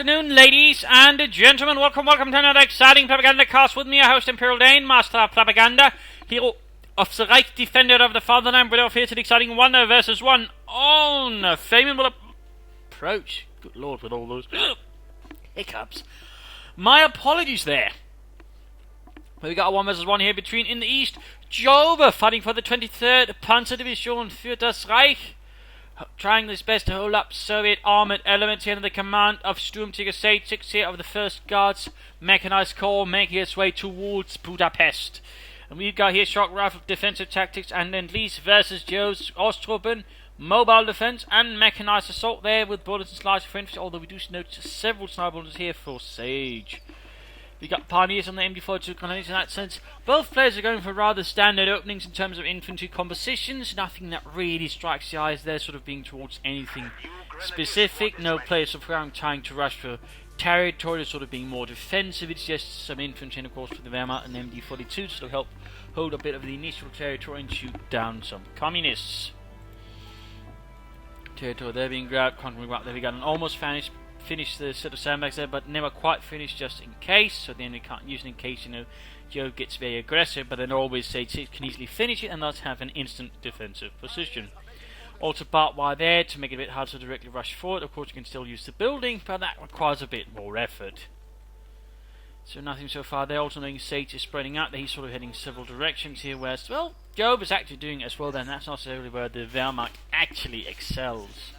afternoon, ladies and gentlemen. Welcome to another exciting Propagandacast with me, your host, Imperial Dane, Master of Propaganda, hero of the Reich, defender of the fatherland. We're off here to the exciting 1 versus 1 on favorable approach. Good lord, with all those hiccups. My apologies there. We got a 1 versus 1 here between, in the east, Jove fighting for the 23rd Panzerdivision für das Reich, trying his best to hold up Soviet armoured elements here under the command of Sturmtiger Sage6 here of the 1st Guards Mechanized Corps, making its way towards Budapest. And we've got here shock rifle defensive tactics and Lend-Lease versus Jove's Osttruppen, mobile defense and mechanized assault there with bullets and slides for infantry, although we do note several sniper bullets here for Sage. We got Pioneers on the MD42 colonies in that sense. Both players are going for rather standard openings in terms of infantry compositions. Nothing that really strikes the eyes there, sort of being towards anything specific. No players of trying to rush for territory, sort of being more defensive. It's just some infantry, and of course, for the Wehrmacht and MD42 to sort of help hold a bit of the initial territory and shoot down some communists. Territory there being grabbed. There we got an almost finished the set of sandbags there, but never quite finished, just in case. So then we can't use it in case, Jove gets very aggressive, but then always Sage6 can easily finish it and thus have an instant defensive position. Also barbed wire there to make it a bit hard to directly rush forward. Of course you can still use the building, but that requires a bit more effort. So nothing so far there. Also knowing Sage is spreading out, that he's sort of heading several directions here, whereas, well, Jove is actually doing it as well then. That's not necessarily where the Wehrmacht actually excels.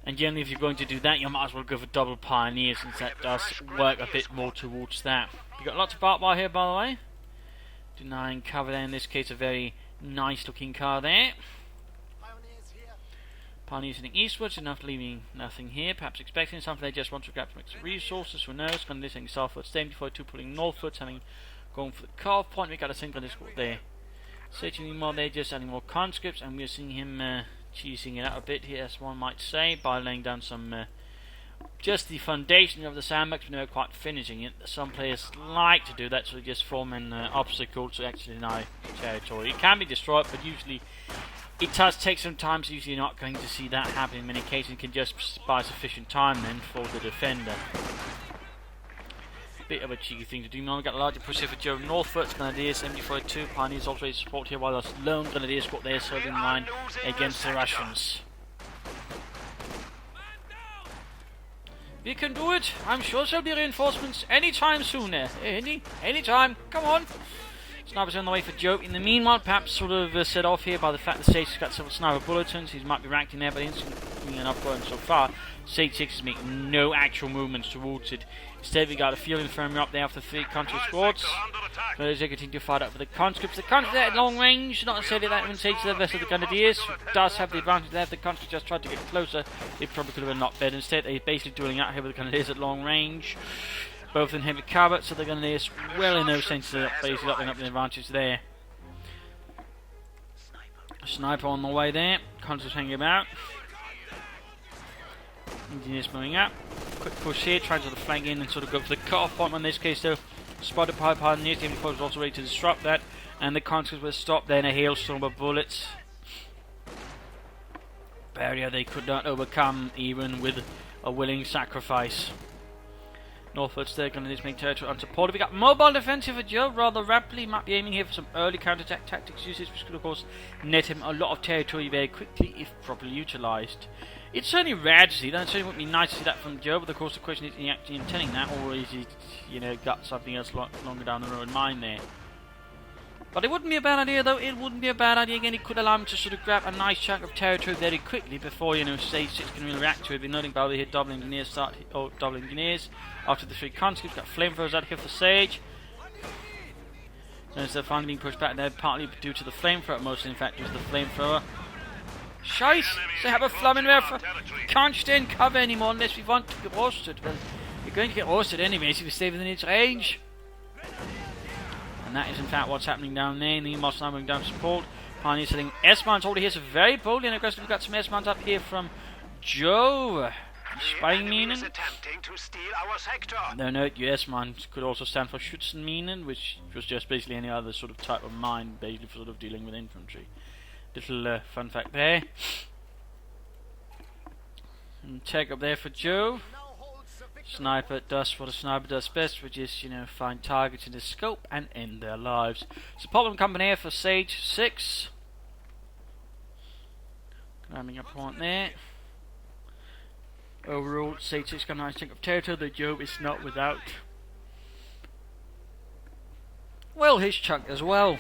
And generally, if you're going to do that, you might as well go for double Pioneer, since that does work a bit more towards that. We've got lots of barbed wire here, by the way. Denying cover there, in this case, a very nice looking car there. Pioneers heading eastwards, enough leaving nothing here. Perhaps expecting something they just want to grab from extra resources, who knows. Going to this southwards, staying before 2 pulling northwards, going for the carve point. We got a single discord there. Searching more there, just adding more conscripts, and we're seeing him cheesing it out a bit here, as one might say, by laying down some just the foundation of the sandbox, but never quite finishing it. Some players like to do that, so they just form an obstacle to actually deny territory. It can be destroyed, but usually it does take some time, so usually you're not going to see that happen in many cases. It can just buy sufficient time then for the defender. Bit of a cheeky thing to do. Now we've got a larger push here for Jove northwards. Grenadiers, MD42, Pioneers also ready to support here, while there's lone Grenadiers got their serving line against the Russians. We can do it. I'm sure there'll be reinforcements anytime soon. Anytime. Come on. Snipers on the way for Jove. In the meanwhile, perhaps sort of set off here by the fact that Sage has got several sniper bulletins. He might be ranked in there, but instantly enough going so far, Sage6 is making no actual movements towards it. Instead, we got a field infirmary up there after 3 conscript squads. So they continue to fight up for the conscripts. The conscripts are at long range, not necessarily that advantageous to the rest of the Grenadiers, who does have the advantage there. If the conscripts just tried to get closer, they probably could have been knocked dead. Instead, they're basically dueling out here with the Grenadiers at long range. Both in heavy cover, so the Grenadiers, well, in no sense, basically up the advantage there. Sniper on the way there. Conscripts hanging about. Engineers moving up. Quick push here, trying to flank in and sort of go for the cut-off point. In this case, though, spotted by Pioneers. The MD4 was also ready to disrupt that, and the conscripts were stopped there in a hailstorm of bullets. Barrier they could not overcome, even with a willing sacrifice. Northwards they're going to make territory unsupported. We got mobile defensive for Jove rather rapidly. Might be aiming here for some early counterattack tactics usage, which could of course net him a lot of territory very quickly if properly utilised. It's certainly rare to see that. It certainly wouldn't be nice to see that from Jove, but of course the question is he actually intending that, or is he, got something else longer down the road in mind there. But it wouldn't be a bad idea, though. It wouldn't be a bad idea. Again, it could allow him to sort of grab a nice chunk of territory very quickly before, Sage6 can really react to it. We're noting, by the way, here double engineers after the 3 conscripts. Got flamethrowers out here for Sage. So instead of finally being pushed back there, partly due to the flamethrower, mostly in fact due to the flamethrower. Scheiße! They have a Flammenwerfer! Can't stay in cover anymore unless we want to get roasted. Well, we're going to get roasted anyways if we stay within its range. And that is in fact what's happening down there. The Moss now moving down support. Pioneers setting S-Mines already here, so very boldly and aggressively. We've got some S-Mines up here from Jove. Spying Minen. No, note, S-Mines could also stand for Schützenminen, which was just basically any other sort of type of mine, basically for sort of dealing with infantry. Little fun fact there. And check up there for Jove. Sniper does what a sniper does best, which is, you know, find targets in the scope and end their lives. So problem coming here for Sage6. Grabbing a point there. Overall, Sage6 got a nice chunk of territory that Jove is not without. Well, his chunk as well.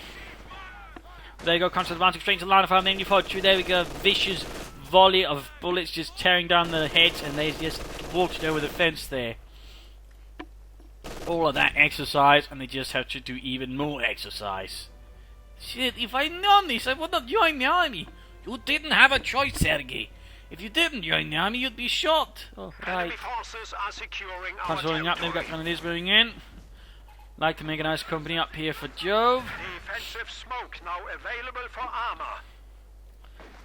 There you go, constant advantage straight into the line of fire. Then you fought through. There we go, vicious volley of bullets just tearing down the heads, and they just walked over the fence there. All of that exercise, and they just have to do even more exercise. Shit, if I'd known this, I would not join the army. You didn't have a choice, Sergei. If you didn't join the army, you'd be shot. Oh, right. Controlling up, they've got grenadiers moving in. Like to make a nice company up here for Jove. Defensive smoke now available for armor.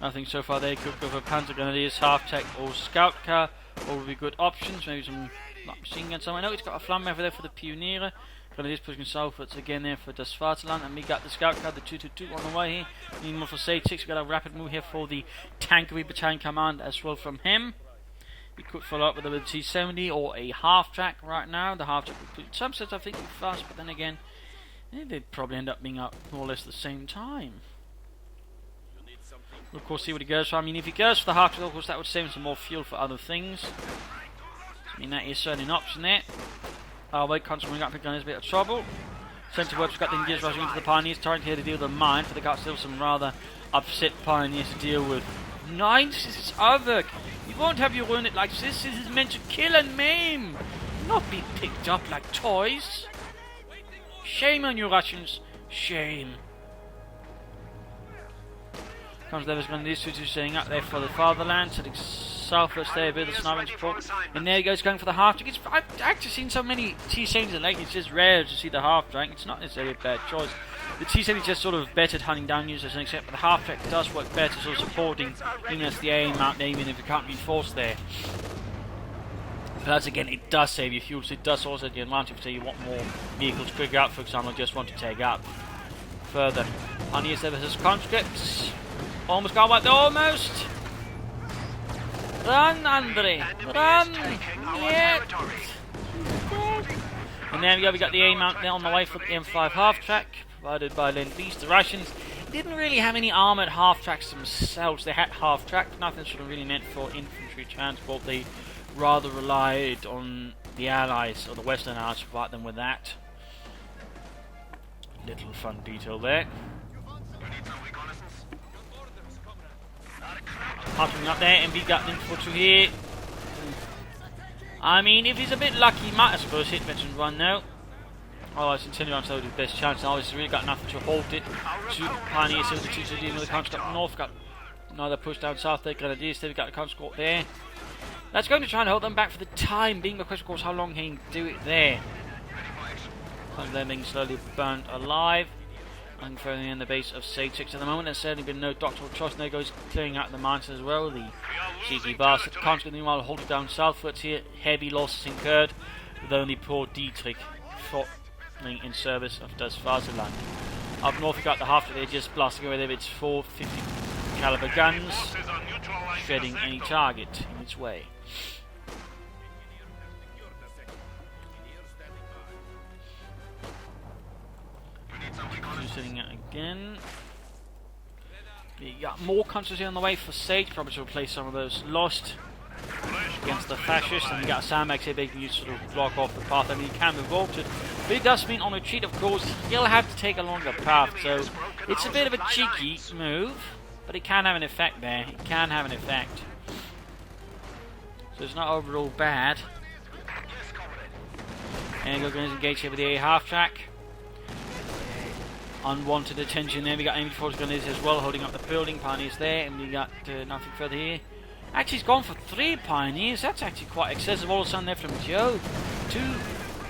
Nothing so far. They could go for Panzer Grenadiers, half tech or scout car. All would be good options. Maybe some machine gun somewhere. No, it's got a Flammenwerfer there for the Pioneer. Grenadiers pushing southwards again there for Das Vaterland. And we got the scout car, the 222 on the way here. Need more for Sage6. We got a rapid move here for the Tankery Battalion Command as well from him. We could follow up with a T-70 or a half-track right now. The half-track would put some sets I think fast, but then again, they'd probably end up being up more or less at the same time. We'll of course see what he goes for. I mean, if he goes for the half-track, of course that would save him some more fuel for other things. I mean, that is certainly an option there. Wait, constantly up again is a bit of trouble. Centre works got the Indians rushing into the Pioneers, trying here to deal with the mine, but they got still some rather upset Pioneers to deal with. Nice, this is Avok. You won't have your unit like this. This is meant to kill and maim, not be picked up like toys. Shame on you Russians. Shame. Comes Levis going these two staying up there for the fatherland, sitting southwest there, a bit of the sniping support. And there he goes, going for the half track. I've actually seen so many T-70s lately, it's just rare to see the half track. It's not necessarily a bad choice. The T-70 is just sort of better at hunting down users, except for the half track does work better, sort of supporting even as the aim out there, even if it can't be forced there. Plus again, it does save you fuel, so it does also have the advantage if you want more vehicles quicker out, for example, just want to take out further. Pioneers there versus conscripts. Almost got wiped, almost! Run, Andre! Run! Yeah! And there we go, we got the A mount there on the way for the M5 half-track, provided by Lend-Lease. The Russians didn't really have any armoured half-tracks themselves. They had half-track, nothing sort of really meant for infantry transport. They rather relied on the Allies, or the Western Allies, to provide them with that. Little fun detail there. Popping up there, and we got infantry here. I mean, if he's a bit lucky, he might, I suppose, hit veteran one now. Otherwise, continue on, so his best chance. Now, he's really got nothing to halt it. Two Pioneers, so the two to deal with the conscript up north. Got another push down south there. Grenadiers, there we got the conscript there. That's going to try and hold them back for the time being. The question, of course, how long he can do it there. Some of them being slowly burnt alive. And further in the base of Sage6 at the moment. There's certainly been no doctoral choice. And there goes clearing out the mines as well. The cheeky bastard. Conscript, meanwhile, holding down southwards here. Heavy losses incurred, with only poor Dietrich falling in service of Das Vaterland. Up north, we got the half that they're just blasting away there with its 450 caliber guns, shredding any target in its way. Sitting out again. You got more countries here on the way for Sage, probably to replace some of those lost against the fascists. And you got sandbags here, they can use to sort of block off the path. I mean, he can be vaulted, but it does mean on retreat, of course, he'll have to take a longer path. So it's a bit of a cheeky move, but it can have an effect there. It can have an effect. So it's not overall bad. And we're going to engage here with the A half track. Unwanted attention there. We got Amy Force Grenadiers as well, holding up the building. Pioneers there, and we got nothing further here. Actually, he's gone for 3 Pioneers. That's actually quite excessive. All of a sudden, there from Jove. 2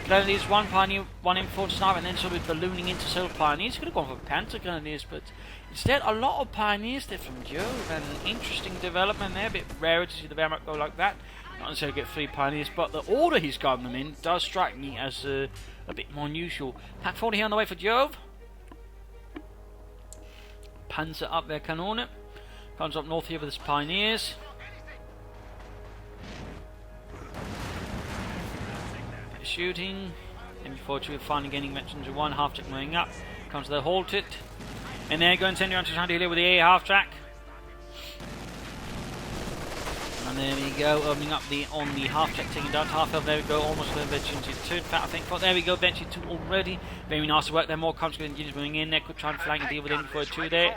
Grenadiers, 1 Pioneer, 1 M4 sniper, and then sort of ballooning into several Pioneers. Could have gone for Panzer Grenadiers, but instead, a lot of Pioneers there from Jove. And an interesting development there. A bit rarer to see the Wehrmacht go like that. Not necessarily get 3 Pioneers, but the order he's got them in does strike me as a bit more unusual. Pack 40 here on the way for Jove. Panzer up their Kanone. Comes up north here with his Pioneers. the shooting. MG42 finally gaining mentions of one half-track moving up. Comes to the halted. And they're going to send you on to try to deal with the A half-track. And there we go, opening up on the half-track, taking down to half hill. There we go, almost with Venture 2. In fact, I think, but there we go, Venture 2 already. Very nice work there, more conscript engineers moving in there. Could try and flank and deal with MG42 there.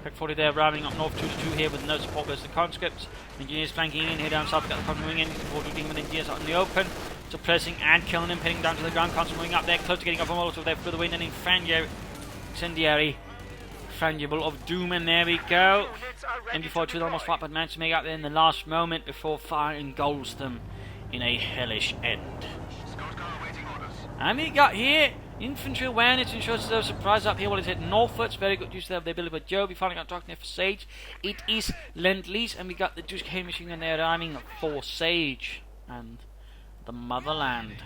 Crack 40 there, rounding up north 2 to 2 here with no support versus the conscripts. Engineers flanking in here down south, got the conscript moving in. 40 dealing with engineers out in the open. So pressing and killing him, pinning down to the ground. Conscript moving up there, close to getting off a Molotov there for the win. And incendiary frangible of doom, and there we go. MG42 almost fought, but managed to make out there in the last moment before fire engulfs them in a hellish end. And we got here infantry awareness ensures no surprise up here. Well, it's hit northwards. Very good use of the ability of Jove. We finally got talking there for Sage. It is Lend-Lease, and we got the Duke K machine gun there rhyming for Sage and the motherland.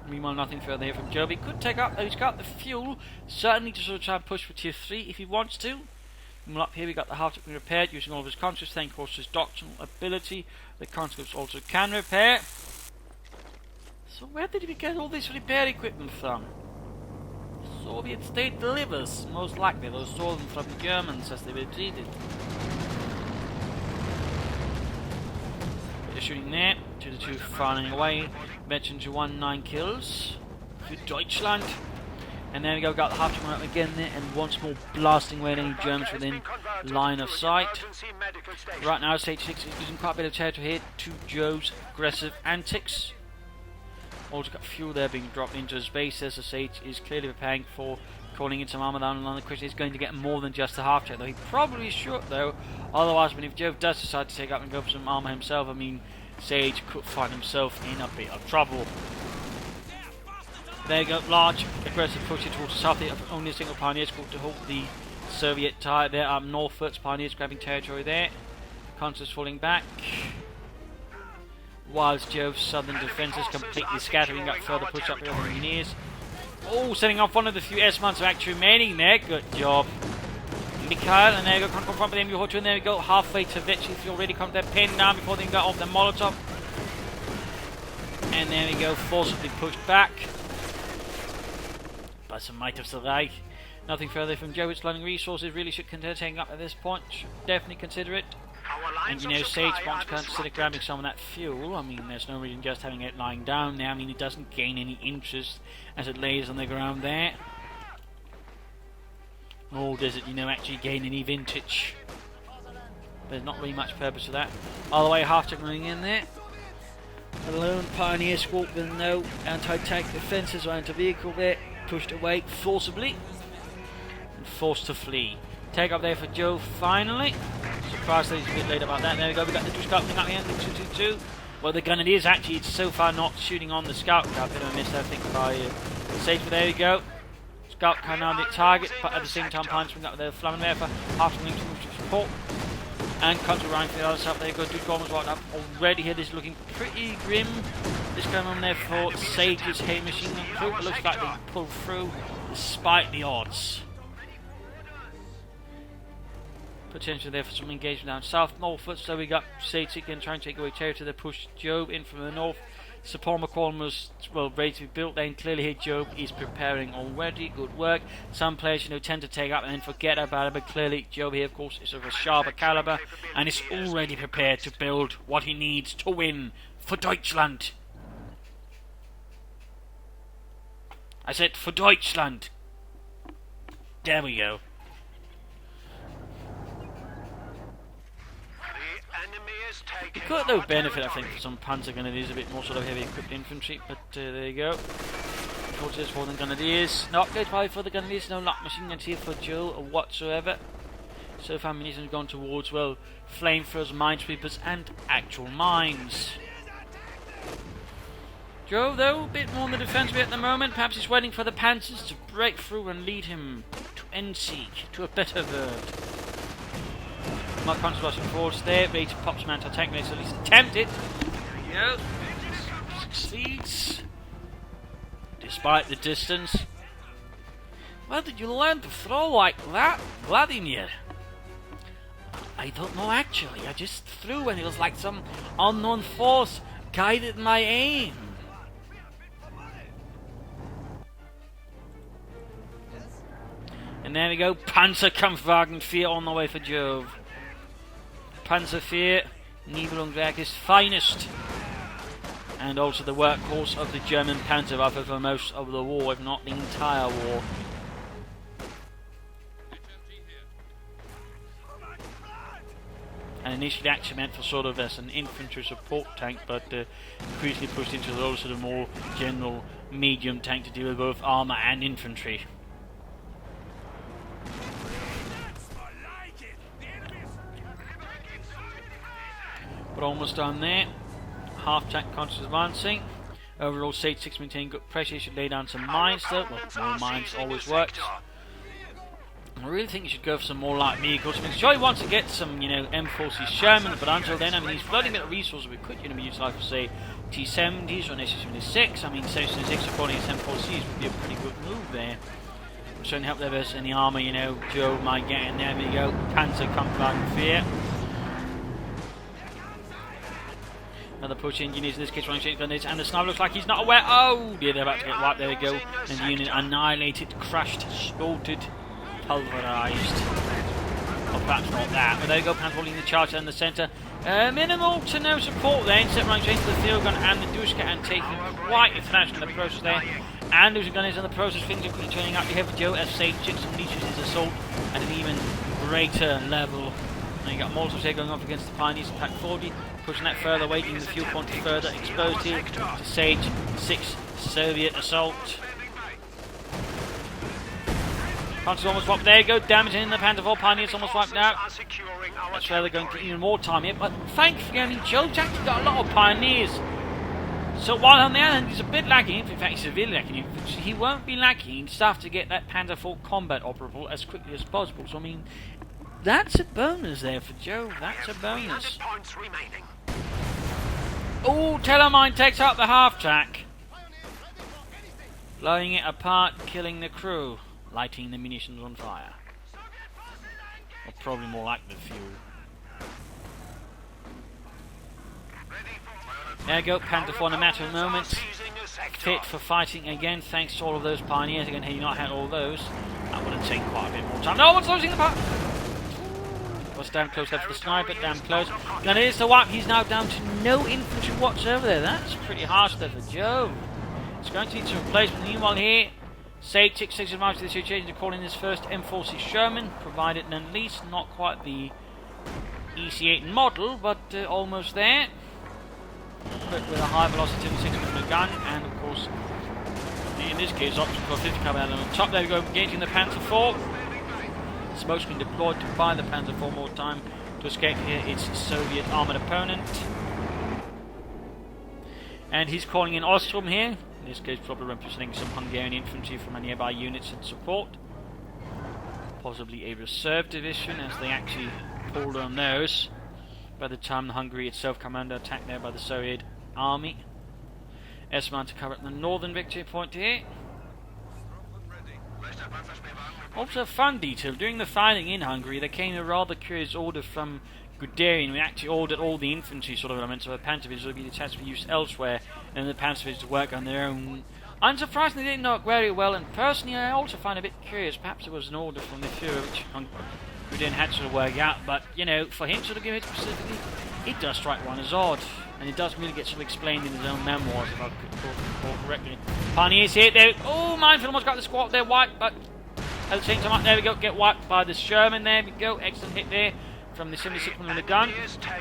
Meanwhile, nothing further here from Jove. He could take up, though he's got the fuel, certainly to sort of try and push for tier 3 if he wants to. And up here we got the half-track being repaired using all of his conscripts, thanks of course his doctrinal ability. The conscripts also can repair. So where did we get all this repair equipment from? Soviet state delivers, most likely. Those stole them from the Germans as they retreated. Bit of shooting there. 2-2 firing away. Mentioned you won 9 kills for Deutschland. And there we go, got the half-track up again there, and once more blasting away at any Germans within line of sight. Right now, Sage6 is using quite a bit of territory here to Jove's aggressive antics. Also got fuel there being dropped into his base as the Sage is clearly preparing for calling in some armor down the line. The question is going to get more than just the half-track, though he probably should, though. Otherwise, if Jove does decide to take up and go for some armor himself, I mean, Sage could find himself in a bit of trouble. There you go, large aggressive push towards the south. They have only a single pioneer squad to hold the Soviet tie there up northwards. Pioneers grabbing territory there. Consuls falling back. Whilst Jove's southern defences completely scattering up further push up the other engineers. Oh, setting off one of the few S-months of actually remaining there. Good job. Mikhail, and there you go, can't confront with the MG42, and there we go, halfway to Vichy, if you already come there, pinned down before they got off the Molotov. And there we go, forcibly pushed back by some might of the Reich. Nothing further from Joe. It's running resources, really should consider taking up at this point, should definitely consider it. And you know, Sage wants to consider grabbing some of that fuel. I mean, there's no reason just having it lying down there. I mean, it doesn't gain any interest as it lays on the ground there. Nor does it, you know, actually gain any vintage. There's not really much purpose to that. All the way half-track running in there. The lone pioneer squad with no anti-tank defences or anti-vehicle there. Pushed away forcibly. And forced to flee. Take up there for Joe finally. Surprised that he's a bit late about that. There we go, we got the two scout thing up here, the 222. Well, the gun it is actually, it's so far not shooting on the scout car. Bit of a miss, I think, by Sage, but there we go. Scout car now the target, but at the same time, Pines bring up the Flammenwerfer, half wing to support. And comes around for the other side. There you go, Duke Gorman's right up already here. This is looking pretty grim. This going on there for Sage's hay machine gun crew. It looks like they pulled through despite the odds. Potential there for some engagement down south, northwards. So we got Sage again trying to take away territory. They push Jove in from the north. Support McCollum was, well, ready to be built. Then clearly here Jove is preparing already. Good work. Some players, you know, tend to take up and then forget about it, but clearly Jove here, of course, is of a sharper caliber and is already prepared to build what he needs to win for Deutschland. I said for Deutschland. There we go. It could though benefit, I think, for some Panzer Grenadiers, a bit more sort of heavy equipped infantry, but there you go. Forces for the Grenadiers. Not good probably for the Grenadiers, no lock machine guns here for Joe or whatsoever. So far munitions have gone towards, well, flamethrowers, minesweepers and actual mines. Joe though, a bit more on the defensive at the moment, perhaps he's waiting for the Panzers to break through and lead him to Endsieg, to a better world. Not controversial forwards there, ready to pop some anti-tank grenades, at least attempt it. There we go. Succeeds. Despite the distance. Where did you learn to throw like that, Vladimir? I don't know actually. I just threw and it was like some unknown force guided my aim. And there we go, Panzerkampfwagen 4 on the way for Jove. Panzer 4, Nibelungenwerk's finest. And also the workhorse of the German Panzerwaffe for most of the war, if not the entire war. And initially actually meant for sort of as an infantry support tank, but increasingly pushed into the sort of more general medium tank to deal with both armour and infantry. But almost done there. Half tank conscious advancing. Overall, Sage6 maintain good pressure. You should lay down some mines though. Well, more mines always works. I really think you should go for some more light vehicles. I mean, sure he wants to get some, you know, M4C Sherman, but until then, I mean, he's flooding a bit of resources we could, you know, be utilised for, say, T70s or an SU-76. I mean, Sage6 supporting his M4Cs would be a pretty good move there. Certainly help there versus any armour, you know, Jove might get in there. There we go, Panzerkampfwagen 4. Another push engineers in this case running shotgun and the sniper looks like he's not aware. Oh dear, they're about to get wiped. There we go. And the unit annihilated, crushed, slaughtered, pulverised. Or perhaps not that. But there we go, Panzer holding the charge in the centre. Minimal to no support there. Instead running straight into the field gun and the Dushka and taking quite a flash in the process there. And losing gunners in the process, things are quickly turning out here for Joe as Sage6 unleashes his assault at an even greater level. And you got Molotovs here going off against the Pioneers in Pack 40. Pushing that further away, giving the fuel quantity further exposed here to Sage6 Soviet assault. Panzer's almost wiped. There you go, damaging the Panther 4 Pioneers almost wiped out. That's where they're going to get even more time here, but thankfully, I mean, Joe's actually got a lot of Pioneers. So while on the other hand he's a bit lacking, in fact he's severely lacking, he won't be lacking stuff to get that Panther 4 combat operable as quickly as possible. So I mean, that's a bonus there for Joe. That's a bonus. Oh, Telemine takes out the half-track. Blowing it apart, killing the crew. Lighting the munitions on fire. Or probably more like the fuel. There you go, Panther 4 in a matter of moments. Fit for fighting again, thanks to all of those Pioneers. Again, had you not had all those, that would have taken quite a bit more time. No one's losing the part. Was damn close there for the sniper, damn close. And it is the wipe. He's now down to no infantry whatsoever there. That's pretty harsh there for Joe. It's going to need some replacement. Meanwhile here, Sage6 takes advantage of the situation to call in his first M4C Sherman, provided at least not quite the EC8 model, but almost there. But with a high velocity 6mm gun, and of course, in this case, option for 50 caliber on top. There we go, engaging the Panther 4. Smoke's been deployed to buy the Panther 4 more time to escape here its Soviet armoured opponent. And he's calling in Ostrom here, in this case probably representing some Hungarian infantry from a nearby units in support. Possibly a reserve division as they actually pulled on those. By the time Hungary itself come under attack there by the Soviet army. S-Man to cover at the northern victory point here. Also a fun detail, during the fighting in Hungary there came a rather curious order from Guderian. We actually ordered all the infantry sort of elements of a Panther division to be detached for use elsewhere and the Panther division to work on their own. Unsurprisingly they didn't know it very well, and personally I also find it a bit curious, perhaps it was an order from the Führer which Guderian had to sort of work out, but you know, for him to sort of give it specifically, it does strike one as odd. And it does really get sort of explained in his own memoirs, if I could recall correctly. Pioneers here, there. Oh, Minefield almost got the squad there wiped, but at the same time, there we go, get wiped by the Sherman. There we go, excellent hit there from the 76mm gun.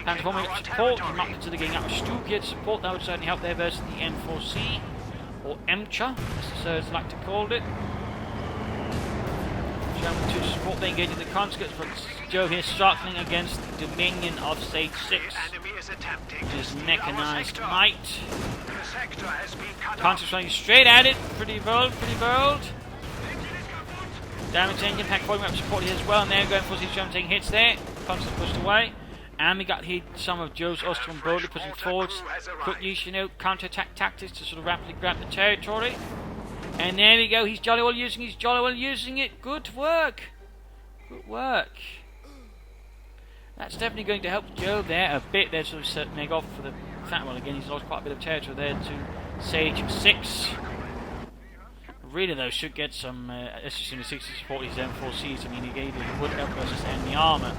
Panther 4 moving up support, he's marked to the getting out of Stuke here to support. That would certainly help there versus the M4C, or MCHA, as the Sirs like to call it. Sherman to support, they engaging the conscripts, but Joe here struggling against the Dominion of Sage6, which is mechanised might. Conscripts running straight at it, pretty bold, pretty bold. Damage engine pack falling up support here as well, and they're going for his German taking hits there. Conscripts pushed away. And we got here some of Joe's Austrian boldly pushing forwards. Quick use, you know, counter-attack tactics to sort of rapidly grab the territory. And there we go, he's jolly well using it. Good work. Good work. That's definitely going to help Jove there a bit. They're sort of setting off for the fact. Well, again, he's lost quite a bit of territory there to Sage6. Really, though, should get some SG in the 60s, 40s, M4Cs. I mean, he would help versus enemy armour.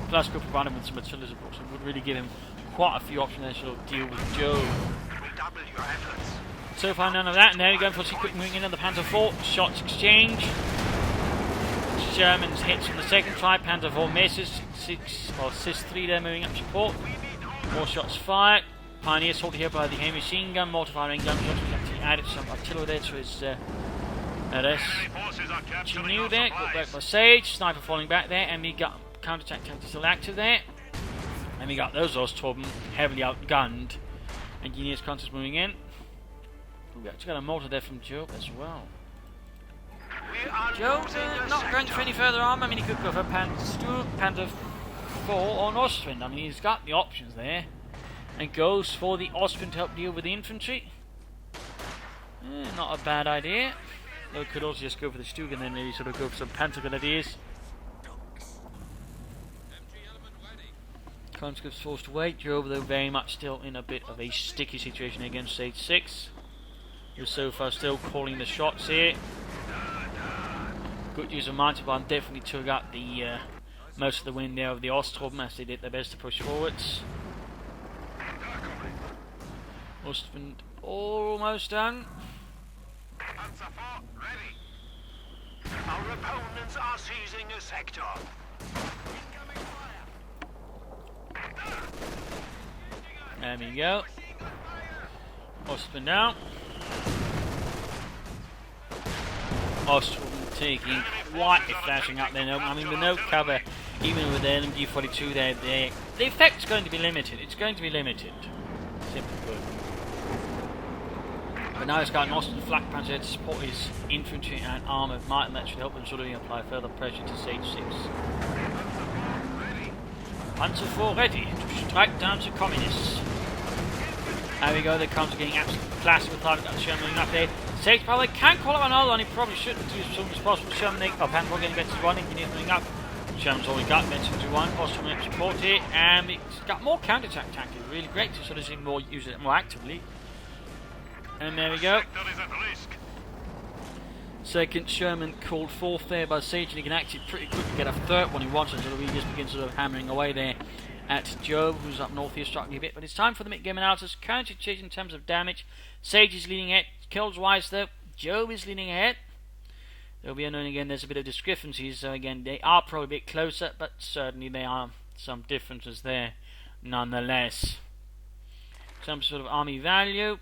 Plus, could provide him with some artillery support, so it would really give him quite a few options there to sort of deal with Jove. So far, none of that, and there we go. For quick moving in on the Panzer IV. Shots exchange. Germans hits on the second try. Panzer IV misses. Cis-3 there moving up support. More shots fired. Pioneer assaulted here by the heavy machine gun. Mortar firing gun shots. We actually added some artillery there to his Chinoo there. Got back by Sage. Sniper falling back there. And we got counter-attack tactics still active there. And we got those Osttorben heavily outgunned. Engineers contest moving in. We actually got a mortar there from Jove as well. Jove's not going for any further armor. I mean, he could go for Panzer IV or an Ostwind. I mean, he's got the options there. And goes for the Ostwind to help deal with the infantry. Not a bad idea. Though could also just go for the Stug and then maybe sort of go for some Panzer Grenadiers. Conscripts forced to wait. Jove, though, very much still in a bit of a sticky situation against Sage6. Who's so far still calling the shots here. Good use of Mighty Bomb definitely took out the most of the wind there of the Osttorben as they did their best to push forwards. Ostwind almost done. Our opponents are seizing a sector. There we go. Ostwind down. Ostwind taking quite a flashing up there. I mean, with no cover, even with the LMG-42 there, the effect's going to be limited. It's going to be limited. Simply good. But now he's got an Ostwind flak panzer to support his infantry and armoured might, and that should help them sort of apply further pressure to Sage6. Panzer IV ready to strike down to communists. There we go, the counter getting absolutely classic with target that Sherman up there. Sage probably can call it another one, he probably shouldn't do as soon as possible. Sherman, Panzer getting better to one, engineers moving up. Sherman's already got better to one, Ostrom support here, and it's got more counter-attack tactics. Really great to sort of see more use it more actively. And there we go. Second Sherman called fourth there by Sage, and he can actually pretty quickly get a third one he wants, so he just begins sort of hammering away there at Jove, who's up north here, struggling a bit. But it's time for the mid-game analysis. Currently changing in terms of damage. Sage is leading ahead. Kills-wise, though, Jove is leading ahead. There'll be unknown again. There's a bit of discrepancies, so again, they are probably a bit closer, but certainly there are some differences there, nonetheless. Some sort of army value.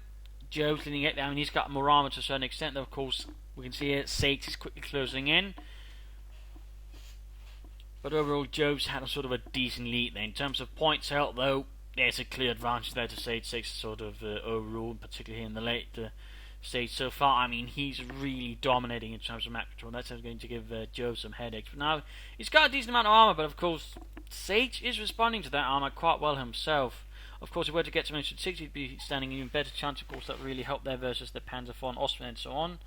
Jove's leading it. I mean, he's got more armor to a certain extent, though, of course, we can see here Sage is quickly closing in. But overall, Jove's had a sort of a decent lead there. In terms of points held, though, there's a clear advantage there to Sage6 sort of overall, particularly in the late stage so far. I mean, he's really dominating in terms of map control. That's going to give Jove some headaches. But now, he's got a decent amount of armor, but of course, Sage is responding to that armor quite well himself. Of course, if we were to get to mention 6, he'd be standing an even better chance. Of course, that would really help there versus the Panzer IV and Ostwind and so on.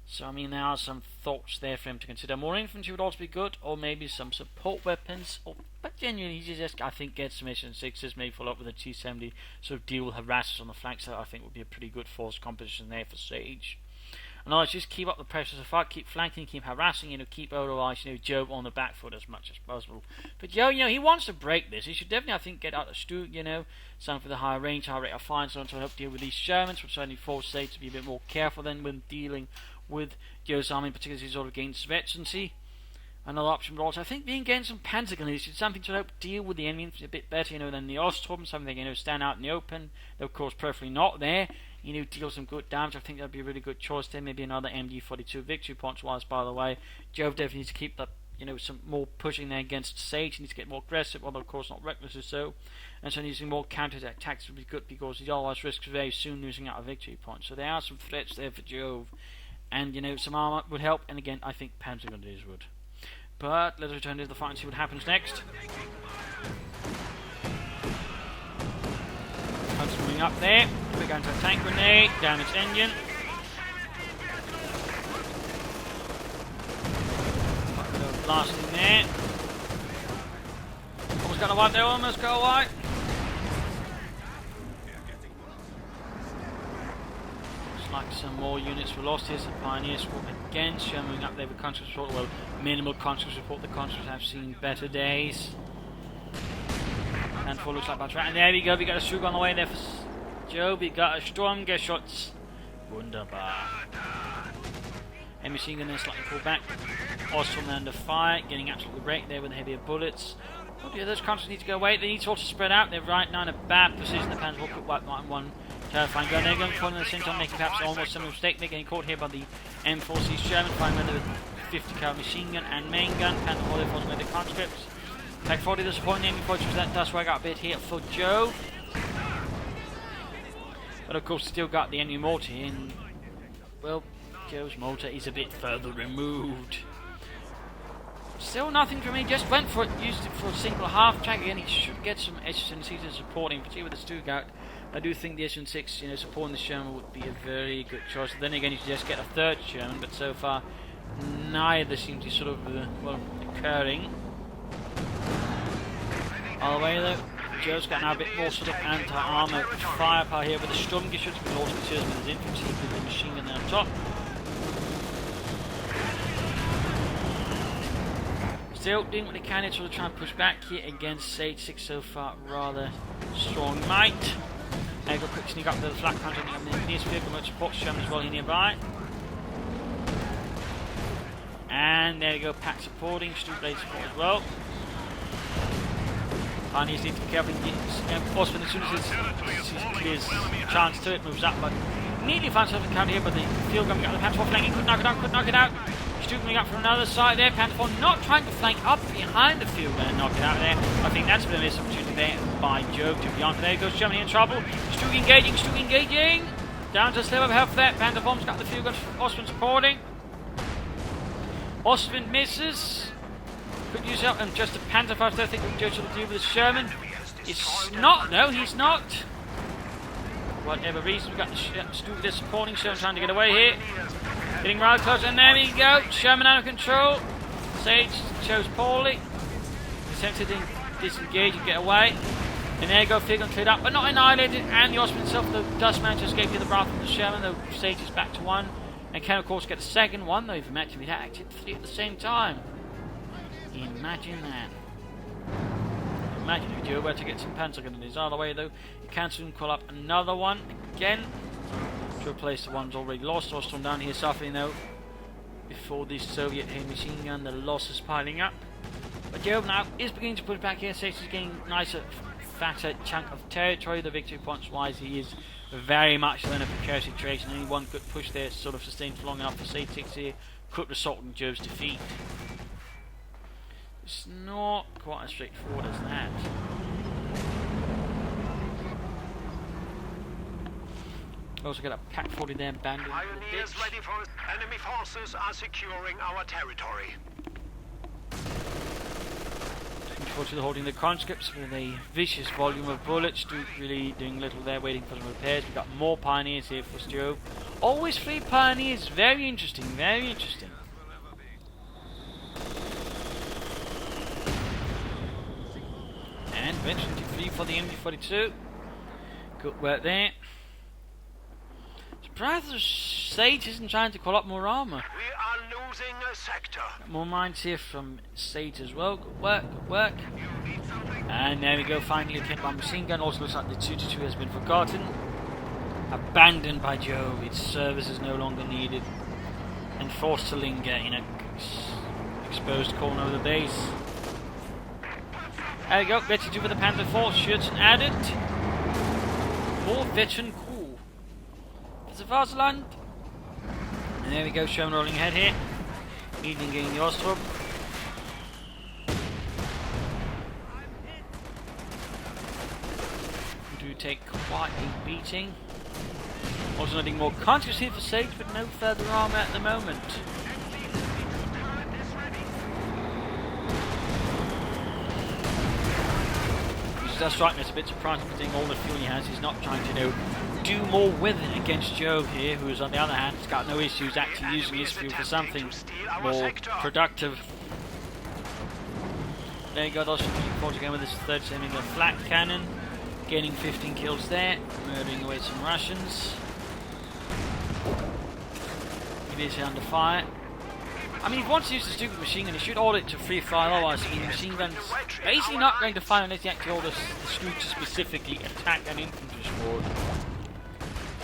So, I mean, there are some thoughts there for him to consider. More infantry would also be good, or maybe some support weapons. But genuinely, he just, I think, get some mission 6s, maybe follow up with a T-70, sort of deal with harassers on the flanks. That I think would be a pretty good force composition there for Sage. And otherwise, just keep up the pressure so far, keep flanking, keep harassing, keep otherwise, Jove on the back foot as much as possible. But Joe, he wants to break this. He should definitely, I think, get out of Stug, something for the higher range, higher rate of fire, and so on, to help deal with these Shermans, which certainly force Sage to be a bit more careful then when dealing with Joe's army, particularly sort of gains veterancy. Another option would also, I think, being against some Panzer Grenadiers is something to help deal with the enemy a bit better, than the Osttorben, something they stand out in the open. They're, of course, preferably not there. Deal some good damage. I think that'd be a really good choice there. Maybe another MG-42 victory points wise, by the way. Jove definitely needs to keep that, some more pushing there against Sage. He needs to get more aggressive, although, of course, not reckless or so. And so using more counter-attack tactics would be good because he always risks very soon losing out a victory point. So there are some threats there for Jove. And, some armor would help. And again, I think Panzer Grenadiers would. But let's return to the fight and see what happens next. Hunt's moving up there. Quick anti-tank grenade. Damaged engine. Blasting there. Almost got a wipe there, almost got a wipe. Looks like some more units were lost here. Some Pioneers fought again, showing up there with conscript support. Well, minimal conscript support. The conscripts have seen better days. Handful looks like about right. And there we go, we got a Strug on the way there for Jove. We got a Sturmgeschütz. Wunderbar. A machine gun then slightly pulled back. Ostrom under fire, getting absolutely wrecked there with the heavier bullets. Oh dear, those conscripts need to go away. They need to also spread out. They're right now in a bad position. The Panzer will put wipe one terrifying gun. They're going for the center, making perhaps almost some mistake. They're getting caught here by the M4C Sherman, finding with a 50 cal machine gun and main gun. Panther Holiday forcing with the conscripts. Tech 40, the supporting the enemy forces. That's where I got a bit here for Jove. But of course, still got the enemy mortar in. Well, Jove's mortar is a bit further removed. Still nothing for me, just went for it, used it for a single half track again. He should get some SN6 supporting, particularly with the Stuttgart. I do think the SN6, supporting the Sherman would be a very good choice. Then again, you should just get a third Sherman, but so far, neither seems to be sort of, occurring. All the way though, Joe's got now a bit more sort of anti-armor firepower here with the Sturmgeschütz, but also with his infantry with the machine gun there on top. Still doing what they can here to try and push back here against Sage6 so far, rather strong might. There you go, quick sneak up to the flak punch on the engineer's vehicle, much support Sherman as well here nearby. And there you go, pack supporting, Stublade support as well. Pioneers need to be careful. Osman, as soon as he clears chance to it, moves up, but immediately finds himself in counter here, but the field gun got the Panther flanking, couldn't knock it out. He's coming up from another side there. Panther not trying to flank up behind the field gun and knock it out there. I think that's been a missed opportunity there by Jove to be on. There goes Germany in trouble. Strug engaging. Down to a sliver of health there. Panther bomb's got the field gun. Osman supporting. Osman misses. Could use up and just a Panther first. I think Joe should deal with the Sherman. It's not, no, he's not. Whatever reason, we've got the Stuttgart supporting Sherman trying to get away here. Getting rather close, and there we go. Sherman out of control. Sage chose poorly. Attempted to disengage and get away. And there you go, field gun cleared up, but not annihilated. And the Osman himself, the dust man, just gave you the wrath of the Sherman, though Sage is back to one. And can, of course, get the second one, though, if you actually acted 3 at the same time. Imagine that. Imagine if you were to get some Panzer gun in his other way, though. You can soon call up another one again to replace the ones already lost. Ostrom down here suffering, though, before the Soviet heavy machine gun. The losses piling up. But Jove now is beginning to push back here. Sage is getting nicer, fatter chunk of territory. The victory points wise, he is very much in a precarious situation. Only one good push there sort of sustained for long enough for Sage6 here could result in Jove's defeat. It's not quite as straightforward as that. Also got a Pack 40 there abandoned. Pioneers ready for enemy forces are securing our territory. Unfortunately, holding the conscripts with a vicious volume of bullets. Really doing little there, waiting for some repairs. We've got more Pioneers here for Jove. Always 3 Pioneers. Very interesting. Very interesting. And eventually 3 for the MD42. Good work there. Surprised the Sage isn't trying to call up more armour. We are losing a sector. Got more mines here from Sage as well. Good work, good work. And there we go, finally a kit by machine gun. Also looks like the 222 has been forgotten. Abandoned by Jove. Its service is no longer needed. And forced to linger in a exposed corner of the base. There we go, Veteran 2 with the Panther 4, Schürzen added. More Veteran cool. It's a Vaseland. And there we go, Sherman rolling ahead here. Evening getting the Ostrom. Do take quite a beating. Also needing more conscious here for Sage, but no further armour at the moment. Does strike me as a bit surprising considering all the fuel he has. He's not trying to do more with it against Jove here, who is on the other hand has got no issues actually using his fuel for something more productive. There you go, those forwards again with this third semi flat cannon. Gaining 15 kills there, murdering away some Russians. He is under fire. I mean, if he wants to use the stupid machine gun, he should order it to free fire, otherwise the machine gun's basically not going to fire unless he actually orders the Screw to specifically attack an infantry squad.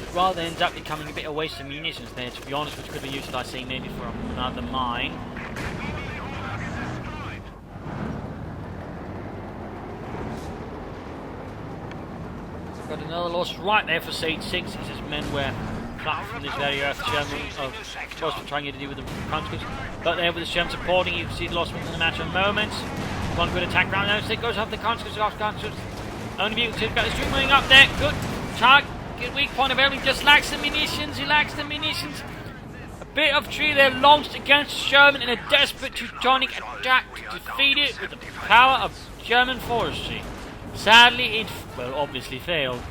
It rather ends up becoming a bit of waste of munitions there, to be honest, which could be utilised, say, maybe for another mine. Got another loss right there for Sage6 as his men were flat from this very earth German supposed to be trying to deal with the conscripts. But there with the German supporting, you can see the loss within a matter of moments. One good attack round now, it goes up the conscripts, only be able to get the stream moving up there. Good target, good weak point of everything, just lacks the munitions, he lacks the munitions. A bit of tree there launched against Sherman in a desperate Teutonic attack to defeat it with the power of German forestry. Sadly, it, well, obviously failed.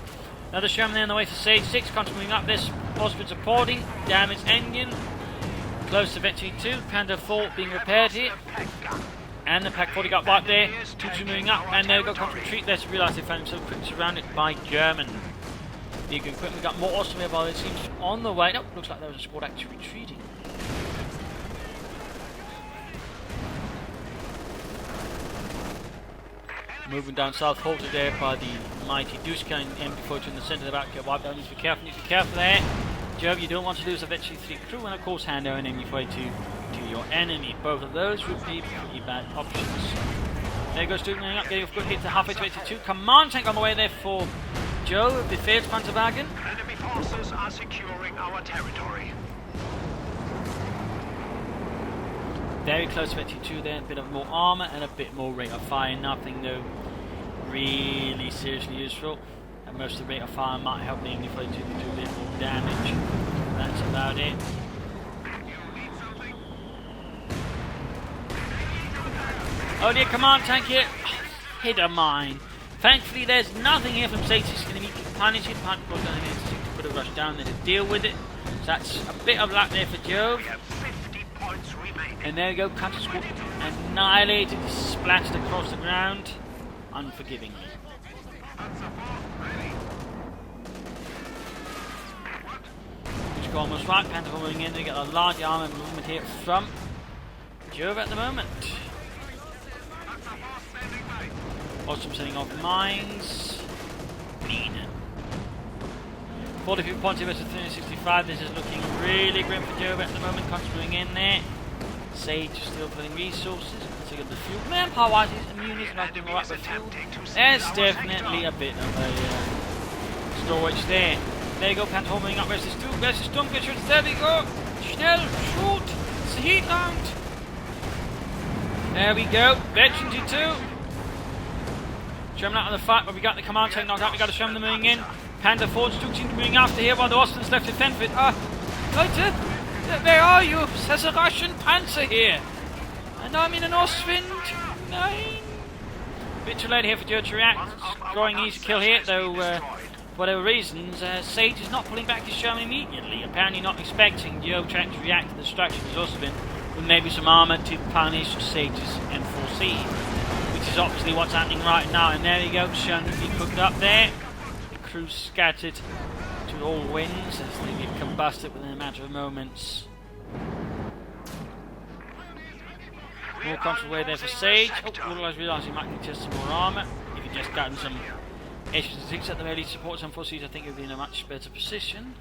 Another Sherman there on the way for Sage6, continuing up this, Osprey supporting, damaged engine, close to Victory 2, Panda 4 being repaired here, and the Pack 40 got wiped there, 2-2 moving up, and there we go, come to retreat, let's realise they found themselves quickly surrounded by German. The equipment got more Austrian mobile, it seems, on the way. Nope, looks like there was a squad actually retreating. Moving down south, halted there by the mighty Duska and MP42 in the centre of the back, get wiped out. Need to be careful there. Jove, you don't want to lose a Victory 3 crew, and of course hand over an MP42 to your enemy. Both of those would be pretty bad options. There goes Duke moving up, getting a good hit to halfway to 82. Command tank on the way there for Jove, the Befehlspanzerwagen. Enemy forces are securing our territory. Very close to 82 there, a bit of more armour and a bit more rate of fire. Nothing though really seriously useful. And most of the rate of fire might help the enemy to do a bit more damage. That's about it. Only a command tank here. Hit a mine. Thankfully there's nothing here from Sage6 going to immediately punish it. Of course, going to put a rush down there to deal with it. So that's a bit of luck there for Jove. And there we go, counter squad annihilated, splattered across the ground, unforgivingly. Which is almost right, Panther moving in, they get a large armor movement here from Jove at the moment. Awesome setting off mines. Bleed. 40 points versus 365, this is looking really grim for Jove at the moment, contributing in there. Sage is still putting resources, considering the fuel. Manpower-wise, his immunity is not doing alright with fuel. There's definitely a bit of a storage there. There you go, Panther moving up, where's the Sturmgeschütz? There we go! Schnell, shoot! It's the heat round! There we go, Veteran 2. German out on the fight, but we got the command tank knocked out, we got a Sherman moving in. Panda 4 and Stuck seem to be moving after here while the Austrians left to fend for it. Leute, where are you? There's a Russian Panzer here. And I'm in an Ostwind. Nine. Bit too late here for Joe to react. Scoring easy kill here, though, for whatever reasons, Sage is not pulling back his Sherman immediately. Apparently not expecting Joe to react to the destruction of his Ostwind with maybe some armour to punish Sage's M4C. Which is obviously what's happening right now. And there you go, Sherman being cooked up there. Crew scattered to all winds as they get combusted within a matter of moments. More control way there for Sage. Otherwise realised he might need just some more armour. If he just gotten some H6 at the very least support some forces, I think he'll be in a much better position.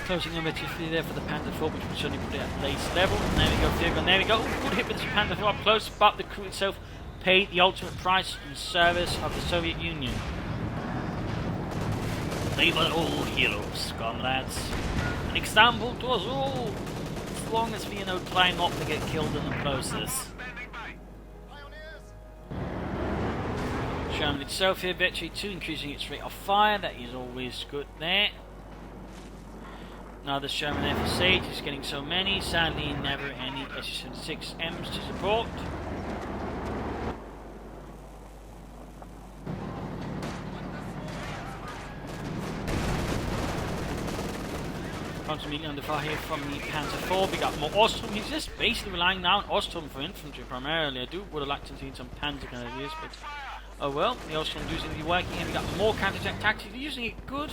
Closing in relatively there for the Panther 4, which will certainly put it at base level. And there we go, Figo, and there we go. Ooh, good hit with the Panther 4 up close, but the crew itself paid the ultimate price in service of the Soviet Union. They were all heroes, comrades. An example to us all, as long as we try not to get killed in the process. Sherman itself here, Victory 2, increasing its rate of fire. That is always good there. Now the Sherman there for Sage is getting so many, sadly never any S6Ms to support. comes immediately under fire here from the Panzer IV. We got more Ostrom. He's just basically relying now on Ostrom for infantry primarily. I would have liked to see some Panzer Grenadiers, but oh well. The Ostrom do seem to be working here. We got more counter-attack tactics. They're using it good.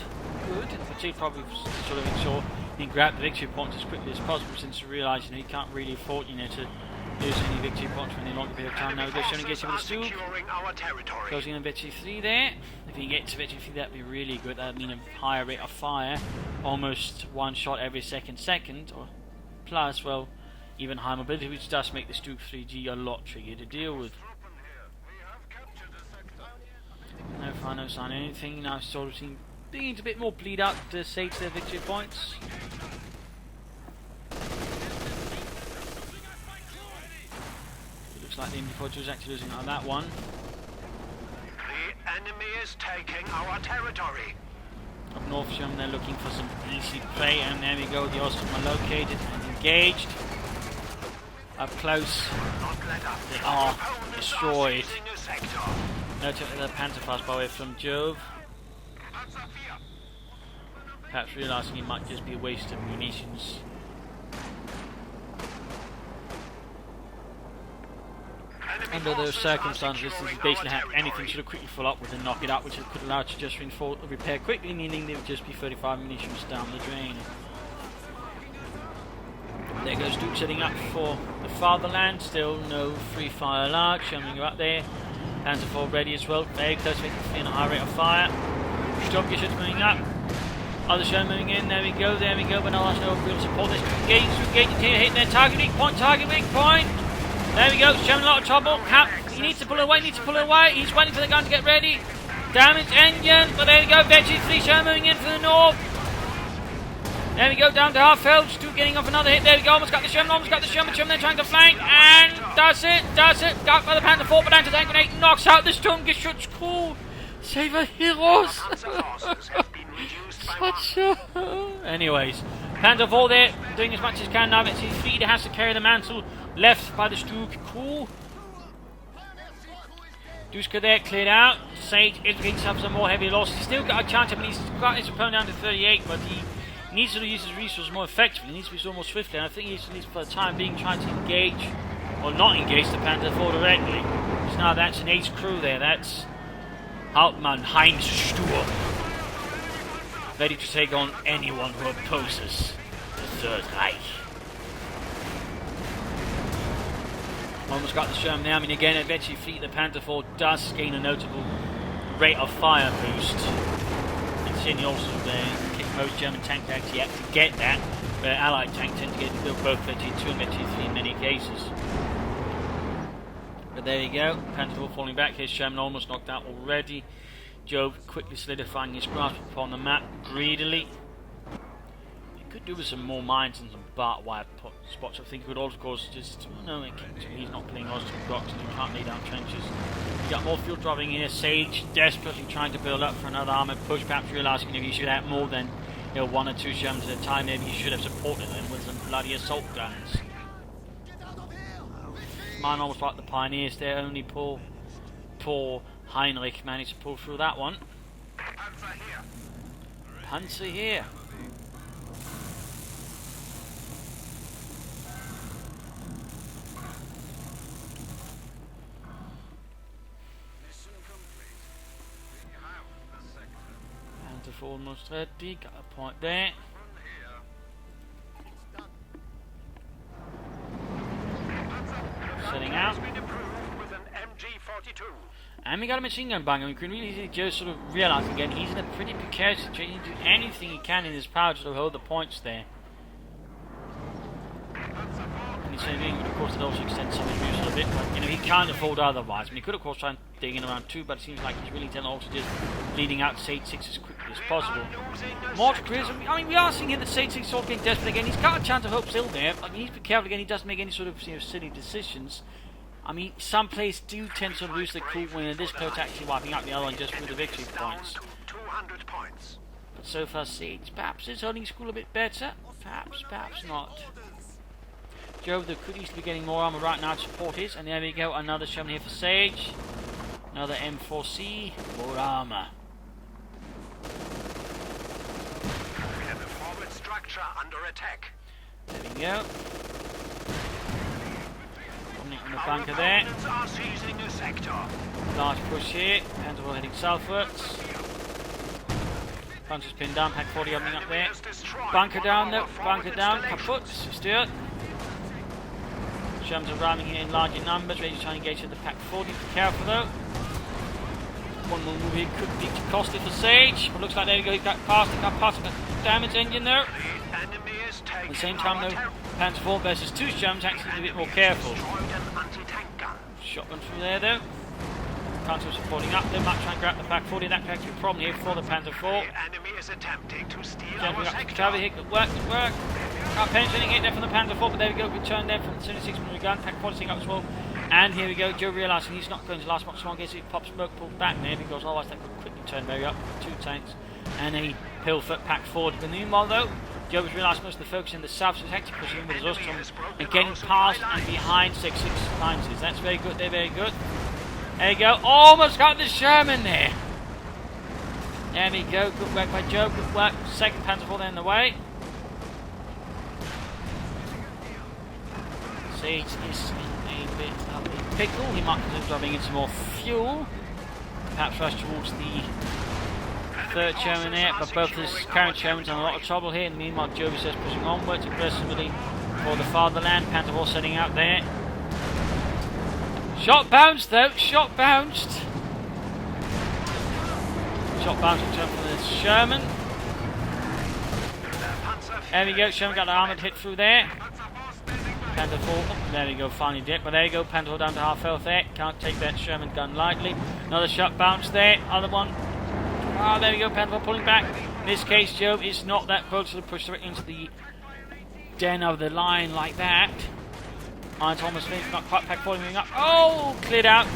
But he probably sort of ensure he can grab the victory points as quickly as possible, since he realised he can't really afford to lose any victory points for any longer period of time. Now we go showing engagement with the Stu. Closing on victory 3 there. If he gets to victory 3, that'd be really good. That'd mean a higher rate of fire, almost 1 shot every second, or plus, well, even high mobility, which does make the Stu 3G a lot trickier to deal with. No fire, no sign, anything. Now sort of seeing beginning to a bit more bleed out to Sage their victory points. Looks like the MD42 is actually losing out on that one. The enemy is taking our territory. Up north, Sherman, they're looking for some easy prey, and there we go. The Ostrom are located and engaged. Up close, they are destroyed. Notice the Panzer fast by way from Jove. Perhaps realising it might just be a waste of munitions. Under those circumstances, this is basically have anything sort of quickly full up with and knock it out, which could allow it to just repair quickly, meaning there would just be 35 munitions down the drain. There goes Duke setting up for the fatherland. Still no free fire large. Sherman go up there. Panzer IV ready as well. Very close to making a high rate of fire. Sturmgeschütz moving up. Other Sherman moving in. There we go. But no real support. There's engage. Hitting their target weak point. There we go. Sherman a lot of trouble. He needs to pull away. He's waiting for the gun to get ready. Damaged engine. But there we go. Victory 3. Sherman moving in from the north. There we go, down to half health. Stu getting off another hit. There we go, almost got the Sherman. Sherman then trying to flank. And does it. Got by the Panther 4, but down to the grenade. Knocks out the Sturmgeschütz. Cool. Save our heroes. Anyways, Panther 4 there, doing as much as can now. It's his feet. Has to carry the mantle. Left by the Stu. Cool. Duska there, cleared out. Sage is going to have some more heavy losses. He's still got a chance. I mean, he's got his opponent down to 38, but he needs to use his resources more effectively. He needs to be so more swiftly, and I think he's, at least for the time being, trying to engage, or not engage, the Panther IV directly. So now that's an ace crew there. That's Hauptmann Heinz Sturm, ready to take on anyone who opposes the Third Reich. Almost got the Sherman there. I mean, again, eventually the Panther IV does gain a notable rate of fire boost. And seeing also most German tank actually have to get that, where Allied tanks tend to get built both 32 and 33 in many cases. But there you go, Panther IV falling back. Here's Sherman almost knocked out already. Jove quickly solidifying his grasp upon the map greedily. He could do with some more mines and some barbed wire spots. I think he could also, of course, just he's not playing Ostrom blocks and he can't lay down trenches. Got more fuel dropping here. Sage desperately trying to build up for another armoured push, perhaps realising if he should have more than 1 or 2 Shermans at a time, maybe he should have supported them with some bloody assault guns. Mine almost like the pioneers there, only poor Heinrich managed to pull through that one. Panzer here. Almost ready, got a point there. Setting out. And we got a machine gun banger. We can really just sort of realise again he's in a pretty precarious situation. He can do anything he can in his power to hold the points there. And he's saying, but of course, it also extends some of his use a bit. But, he can't afford otherwise. I mean, he could, of course, try and dig in around 2, but it seems like he's really telling also just leading out Sage6 as quickly as possible. More careers. I mean, we are seeing here that Sage6 sort of getting desperate again. He's got a chance of hope still there. But he needs to be careful again. He doesn't make any sort of silly decisions. I mean, some players do tend to lose their cool when they're this close to actually wiping out the other one just through the victory points. But so far, Sage perhaps is holding his cool a bit better. Perhaps not. Jove, though, could easily be getting more armor right now to support his. And there we go, another Sherman here for Sage. Another M4C, more armor. structure under attack. There we go. Coming on the Our bunker there. opponents are seizing a sector. Large push here. Panzer all heading southwards. Panzer's pinned down. Pack 40 opening up there. Bunker down though. Bunker down. Kaput. Steer. Germans are ramming here in larger numbers. Ready to try and engage with the Pack 40. Be careful though. One more move here could be too costly for Sage. But looks like there we go. He got past the damage engine there. At the same time though, Panzer 4 versus 2 Germans actually a bit more careful. Shotgun from there though. Panzer supporting up there, might try and grab the Pack 40. That could actually be a problem here for the Panzer 4. Enemy is attempting to steal Jumping our up to sector. Travis here, good work, good work. Not penetrating it there from the Panzer 4, but there we go, good turn there from the 76mm gun. Pack 40 up as well. And here we go, Joe realising he's not going to last much longer, so he pops smoke, pulled back there because otherwise that could quickly turn very up. 2 tanks and a Pilfoot Pack 40. But meanwhile though, Joe has realised most of the focus in the south, so he's actually pushing in with his Ostrom and getting past and behind 6 Lances. That's very good there, very good. There you go, almost got the Sherman there. There we go, good work by Joe, good work. Second Panzer 4 there in the way. Sage is in a bit of a pickle. He might consider dropping in some more fuel. Perhaps rush towards the third Sherman there, but both his current Shermans are in a lot of trouble here. And meanwhile, Jove is just pushing onwards aggressively for the fatherland. Panzer 4 setting out there. Shot bounced though, shot bounced. Shot bounced from the Sherman. There we go, Sherman got the armoured hit through there. Panzer 4, oh, there we go, finally did. But there you go, Panzer 4 down to half health there. Can't take that Sherman gun lightly. Another shot bounced there, other one. Ah, there we go, Panzer 4 pulling back. In this case, Jove is not that close to push straight into the den of the line like that. Iron's almost finished, not quite. Pack 40 moving up. Oh, cleared out.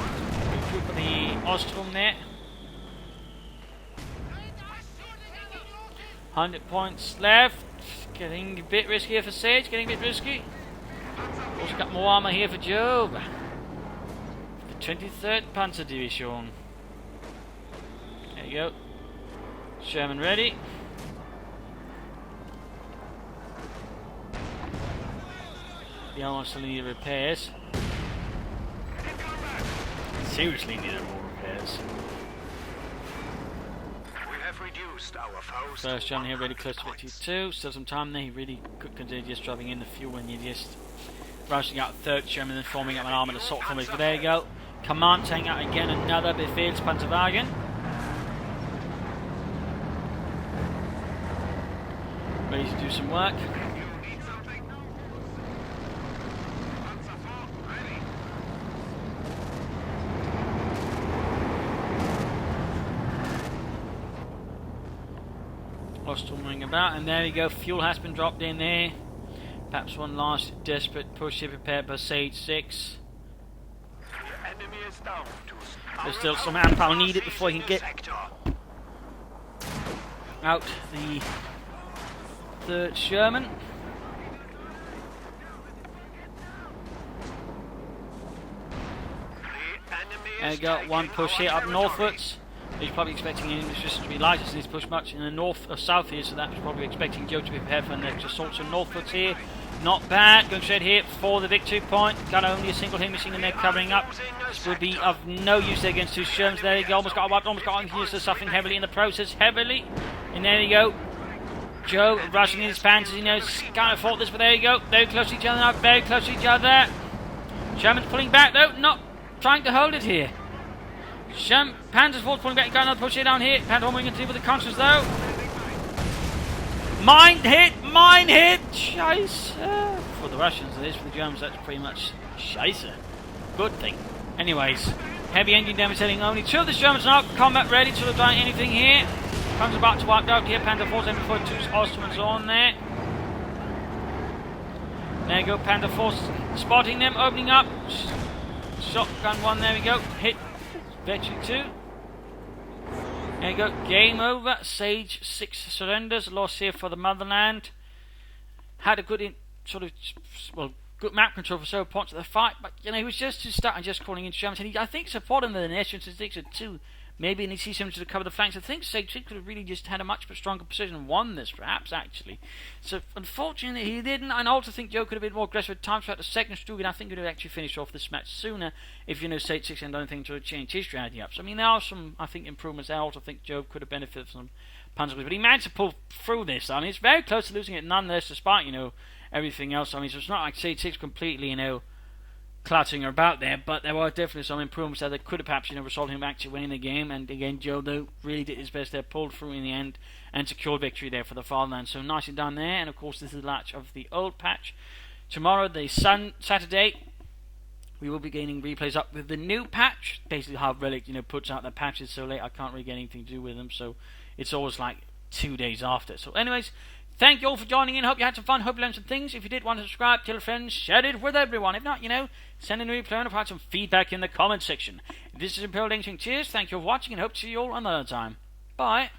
Good for the Ostrom there. 100 points left. Getting a bit risky here for Sage, getting a bit risky. Also got more armour here for Jove. The 23rd Panzer Division. There you go. Sherman ready. The armour still needed repairs. Seriously needed more repairs. We have reduced our foes. First Sherman here really close to 52. Still some time there. He really could consider just dropping in the fuel when you're just rushing out third Sherman and forming up an armoured assault formation. But there you go. Command taking out again another Befehlspanzerwagen. Ready to do some work. Ostrom ring about, and there we go. Fuel has been dropped in there. Perhaps one last desperate push here prepared by Sage6. Enemy is down to There's still some manpower needed before he can get out the third Sherman. There we go, one push here up northwards. He's probably expecting English resistance to be lighter since he's pushed much in the north or south here, so that was probably expecting Joe to be prepared for an extra assault. So northwards here, not bad. Going straight here for the victory point. Got only a single hit machine in there covering up. This would be of no use there against 2 Shermans. There you go, almost got wiped, almost got on. He's suffering heavily in the process, heavily. And there you go. Joe rushing in his pants, he knows kind of fought this, but there you go. Very close to each other now, very close to each other. Sherman's pulling back though, not trying to hold it here. Panzer's 4 pulling back, got another push here down here. Panzer moving into with the conscience though. Mine hit! Scheisse! For the Russians it is, for the Germans that's pretty much scheisse. Good thing. Anyways, heavy engine damage heading only. 2 of the Germans now combat ready to try anything here. Panzer about to wipe out here. Panzer 4's aiming for 2 Austrians on there. There you go, Panzer 4's spotting them, opening up. Shotgun 1, there we go. Hit Veteran 2. There you go, game over. Sage6 surrenders. Loss here for the motherland. Had a good good map control for several points of the fight, but you know, he was just too starting, just calling in Germans, and he, I think, supporting the nations. He takes 2 maybe he sees him to cover the flanks. I think Sage6 could have really just had a much stronger position and won this, perhaps, actually. So, unfortunately, he didn't. And I also think Jove could have been more aggressive at times throughout the second stroke, and I think he would have actually finished off this match sooner if, Sage6 hadn't done anything to change his strategy up. So, I mean, there are some, I think, improvements there. I also think Jove could have benefited from some punches, but he managed to pull through this. I mean, it's very close to losing it nonetheless, despite, everything else. I mean, so it's not like Sage6 completely, clutching her about there, but there were definitely some improvements there that could have perhaps, resulted in him actually winning the game. And again, Jove, though, really did his best there, pulled through in the end, and secured victory there for the Fatherland. So nicely done there. And of course, this is the launch of the old patch. Tomorrow, Saturday, we will be gaining replays up with the new patch. Basically, how Relic, puts out their patches so late, I can't really get anything to do with them. So it's always like 2 days after. So, anyways. Thank you all for joining in. Hope you had some fun. Hope you learned some things. If you did want to subscribe, tell a friend, share it with everyone. If not, send in a replay and provide some feedback in the comment section. This is Imperial Dane saying cheers. Thank you for watching and hope to see you all another time. Bye.